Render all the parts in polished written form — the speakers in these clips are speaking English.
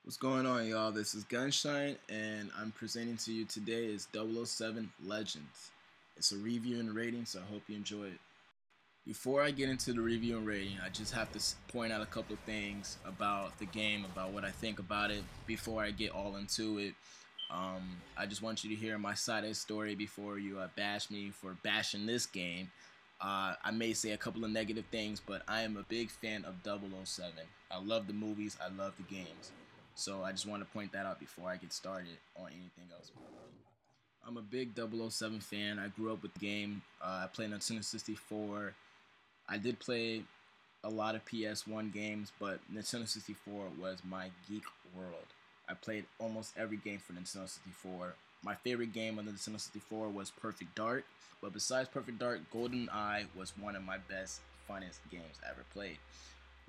What's going on, y'all? This is Gunshine, and I'm presenting to you today is 007 Legends. It's a review and rating, so I hope you enjoy it. Before I get into the review and rating, I just have to point out a couple of things about the game, about what I think about it before I get all into it. I just want you to hear my side of the story before you bash me for bashing this game. I may say a couple of negative things, but I am a big fan of 007. I love the movies, I love the games. So I just want to point that out before I get started on anything else. I'm a big 007 fan. I grew up with the game. I played on Nintendo 64. I did play a lot of PS1 games, but Nintendo 64 was my geek world. I played almost every game for Nintendo 64. My favorite game on the Nintendo 64 was Perfect Dark, but besides Perfect Dark, GoldenEye was one of my best, funnest games I ever played.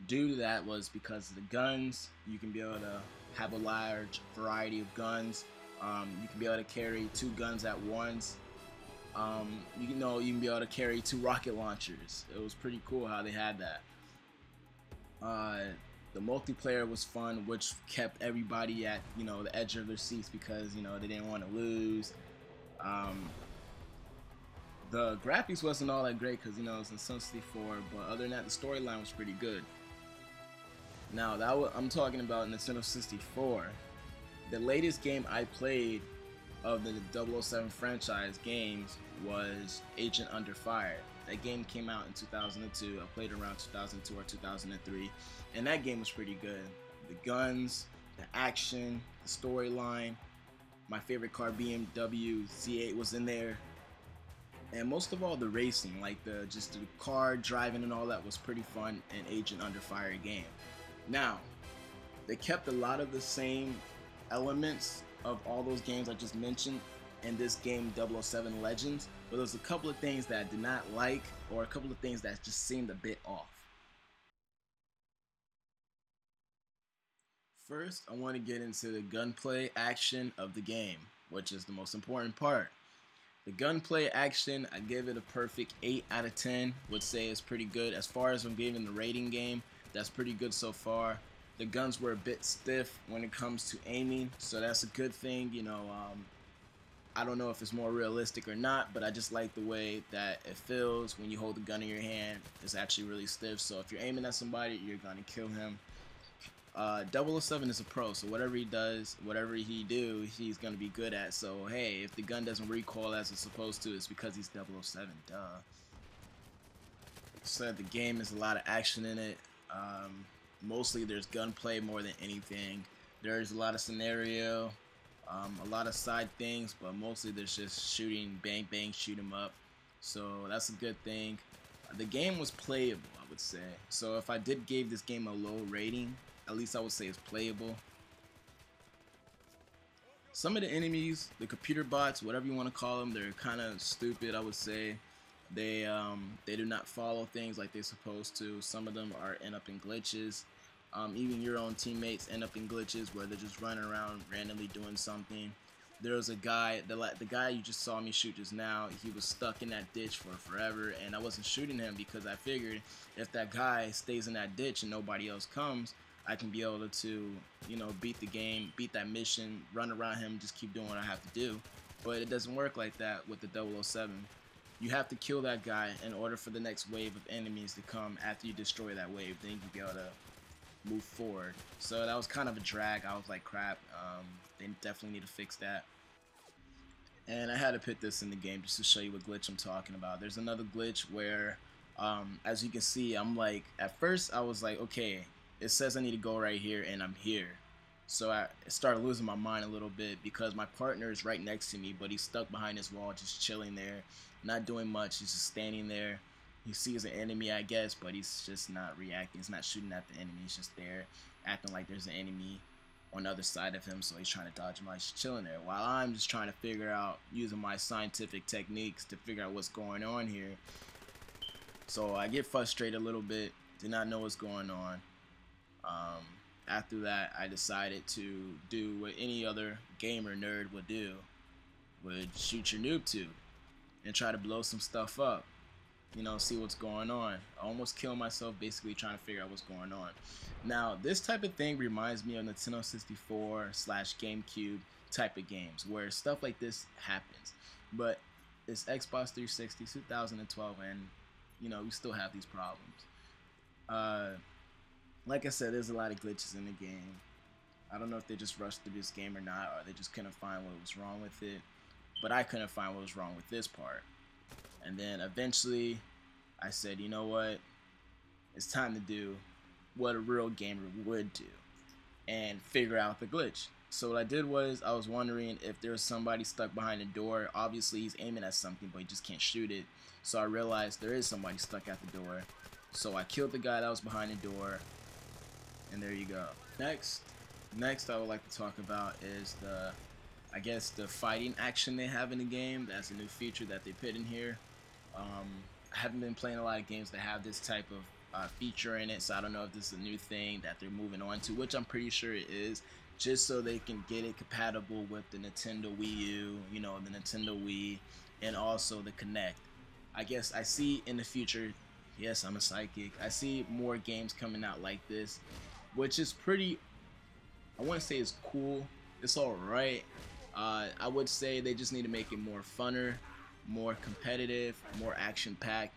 Due to that was because of the guns. You can be able to have a large variety of guns. You can be able to carry two guns at once. You can be able to carry two rocket launchers. It was pretty cool how they had that. Uh, the multiplayer was fun, which kept everybody at the edge of their seats because they didn't want to lose. Um, the graphics wasn't all that great because it was in Sun 64, but other than that, the storyline was pretty good. Now I'm talking about Nintendo 64. The latest game I played of the 007 franchise games was Agent Under Fire. That game came out in 2002. I played around 2002 or 2003, and that game was pretty good. The guns, the action, the storyline. My favorite car, BMW Z8, was in there, and most of all, the racing, like the car driving and all that, was pretty fun in Agent Under Fire game. Now, they kept a lot of the same elements of all those games I just mentioned in this game 007 Legends, but there's a couple of things that I did not like, or a couple of things that just seemed a bit off. First, I want to get into the gunplay action of the game, which is the most important part. The gunplay action, I give it a perfect 8 out of 10. Would say it's pretty good. As far as I'm giving the rating game, that's pretty good so far. The guns were a bit stiff when it comes to aiming, so that's a good thing. I don't know if it's more realistic or not, but I just like the way that it feels when you hold the gun in your hand. It's actually really stiff, so if you're aiming at somebody, you're gonna kill him. 007 is a pro, so whatever he does, whatever he do, he's gonna be good at. So hey, if the gun doesn't recoil as it's supposed to, it's because he's 007. Duh. So the game is a lot of action in it. Mostly there's gunplay more than anything. There's a lot of scenario, a lot of side things, but mostly there's just shooting, bang bang, shoot 'em up. So that's a good thing. The game was playable, I would say. So if I did give this game a low rating, at least I would say it's playable. Some of the enemies, the computer bots, whatever you want to call them, they're kind of stupid, I would say. They do not follow things like they're supposed to. Some of them are end up in glitches. Even your own teammates end up in glitches where they're just running around randomly doing something. There was a guy, the guy you just saw me shoot just now, he was stuck in that ditch for forever, and I wasn't shooting him because I figured if that guy stays in that ditch and nobody else comes, I can be able to, beat the game, beat that mission, run around him, just keep doing what I have to do. But it doesn't work like that with the 007. You have to kill that guy in order for the next wave of enemies to come after you destroy that wave. Then you can be able to move forward. So that was kind of a drag. I was like, crap, they definitely need to fix that. And I had to put this in the game just to show you what glitch I'm talking about. There's another glitch where, as you can see, I'm like, at first I was like, okay, it says I need to go right here, and I'm here. So I started losing my mind a little bit because my partner is right next to me, but he's stuck behind his wall, just chilling there, not doing much. He's just standing there. He sees an enemy, I guess, but he's just not reacting. He's not shooting at the enemy. He's just there, acting like there's an enemy on the other side of him, so he's trying to dodge him. He's chilling there, while I'm just trying to figure out, using my scientific techniques to figure out what's going on here. So I get frustrated a little bit, do not know what's going on. After that, I decided to do what any other gamer nerd would do, would shoot your noob tube and try to blow some stuff up. see what's going on. I almost killed myself basically trying to figure out what's going on. Now, this type of thing reminds me of Nintendo 64 slash GameCube type of games where stuff like this happens. But it's Xbox 360, 2012, and we still have these problems. Uh, like I said, there's a lot of glitches in the game. I don't know if they just rushed through this game or not, or they just couldn't find what was wrong with it. But I couldn't find what was wrong with this part. And then eventually, I said, you know what? It's time to do what a real gamer would do and figure out the glitch. So what I did was I was wondering if there was somebody stuck behind the door. Obviously, he's aiming at something, but he just can't shoot it. So I realized there is somebody stuck at the door. So I killed the guy that was behind the door, and there you go. Next I would like to talk about is I guess the fighting action they have in the game. That's a new feature that they put in here. I haven't been playing a lot of games that have this type of feature in it, so I don't know if this is a new thing that they're moving on to, which I'm pretty sure it is, just so they can get it compatible with the Nintendo Wii U, the Nintendo Wii, and also the Kinect. I guess I see in the future, yes, I'm a psychic, I see more games coming out like this, which is pretty, I wouldn't say it's cool, it's alright. I would say they just need to make it more funner, more competitive, more action-packed.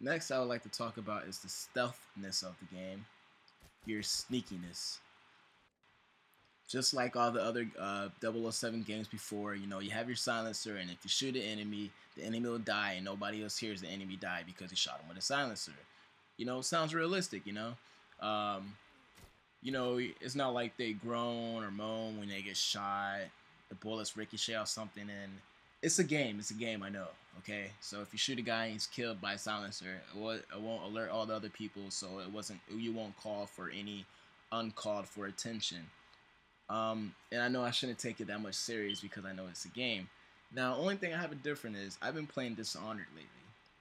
Next I would like to talk about is the stealthiness of the game, your sneakiness. Just like all the other 007 games before, you have your silencer, and if you shoot an enemy, the enemy will die, and nobody else hears the enemy die because you shot him with a silencer. It sounds realistic, it's not like they groan or moan when they get shot, the bullets ricochet or something, and it's a game, I know, okay? So if you shoot a guy and he's killed by a silencer, it won't alert all the other people, so you won't call for any uncalled for attention. And I know I shouldn't take it that much serious because I know it's a game. Now, the only thing I have different is I've been playing Dishonored lately.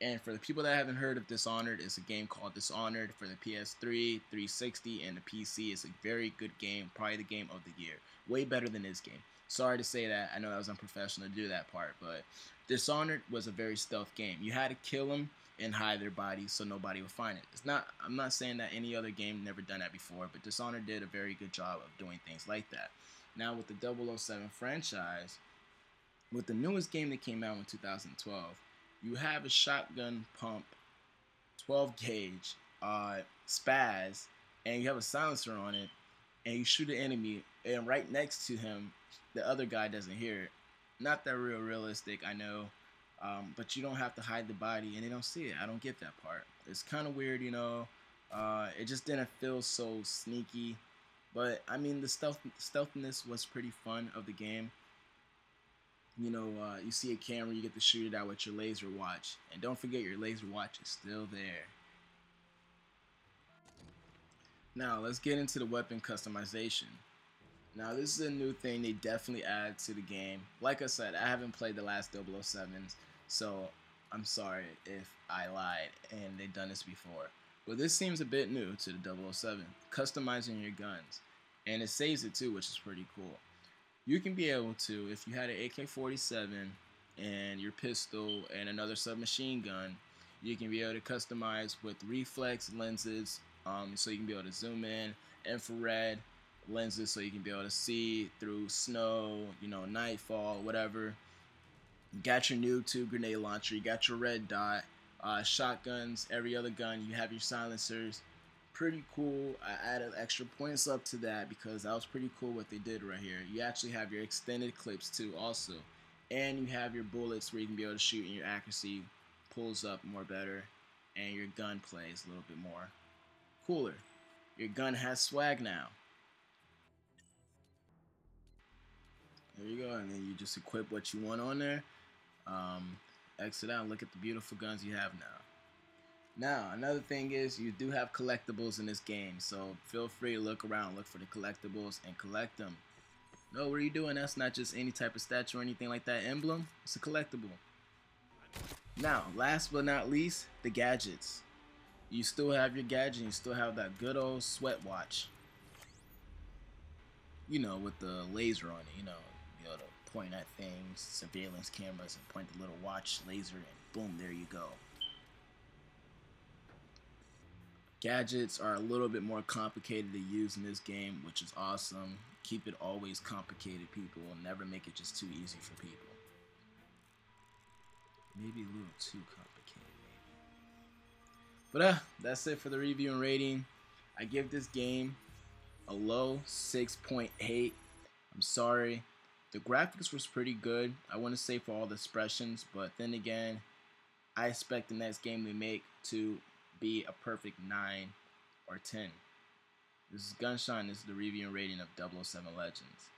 And for the people that haven't heard of Dishonored, it's a game called Dishonored for the PS3, 360, and the PC. It's a very good game, probably the game of the year. Way better than this game. Sorry to say that. I know that was unprofessional to do that part, but Dishonored was a very stealth game. You had to kill them and hide their bodies so nobody would find it. I'm not saying that any other game never done that before, but Dishonored did a very good job of doing things like that. Now with the 007 franchise, with the newest game that came out in 2012, you have a shotgun pump, 12 gauge, spaz, and you have a silencer on it, and you shoot an enemy, and right next to him, the other guy doesn't hear it. Not that realistic, I know, but you don't have to hide the body, and they don't see it. I don't get that part. It's kind of weird, it just didn't feel so sneaky, but I mean, the stealthiness was pretty fun of the game. You see a camera, you get to shoot it out with your laser watch. And don't forget, your laser watch is still there. Now, let's get into the weapon customization. Now, this is a new thing they definitely add to the game. Like I said, I haven't played the last 007s, so I'm sorry if I lied and they've done this before. But this seems a bit new to the 007, customizing your guns. And it saves it too, which is pretty cool. You can be able to, if you had an AK-47 and your pistol and another submachine gun, you can be able to customize with reflex lenses, so you can be able to zoom in, infrared lenses so you can be able to see through snow, nightfall, whatever. You got your new 2 grenade launcher, you got your red dot, shotguns, every other gun, you have your silencers. Pretty cool. I added extra points up to that because that was pretty cool what they did right here. You actually have your extended clips too also, and you have your bullets where you can be able to shoot and your accuracy pulls up more better, and your gun plays a little bit more cooler. Your gun has swag now. There you go, and then you just equip what you want on there. Exit out and look at the beautiful guns you have now. Now, another thing is you do have collectibles in this game, so feel free to look around, look for the collectibles, and collect them. No, what are you doing? That's not just any type of statue or anything like that emblem. It's a collectible. Now, last but not least, the gadgets. You still have your gadget, you still have that good old sweat watch. With the laser on it, be able to point at things, surveillance cameras, and point the little watch laser and Boom, there you go. Gadgets are a little bit more complicated to use in this game, which is awesome. Keep it always complicated, people. Never make it just too easy for people. Maybe a little too complicated, maybe. But that's it for the review and rating. I give this game a low 6.8. I'm sorry. The graphics was pretty good. I want to say for all the expressions, but then again, I expect the next game we make to be a perfect 9 or 10. This is Gunshine. This is the review and rating of 007 Legends.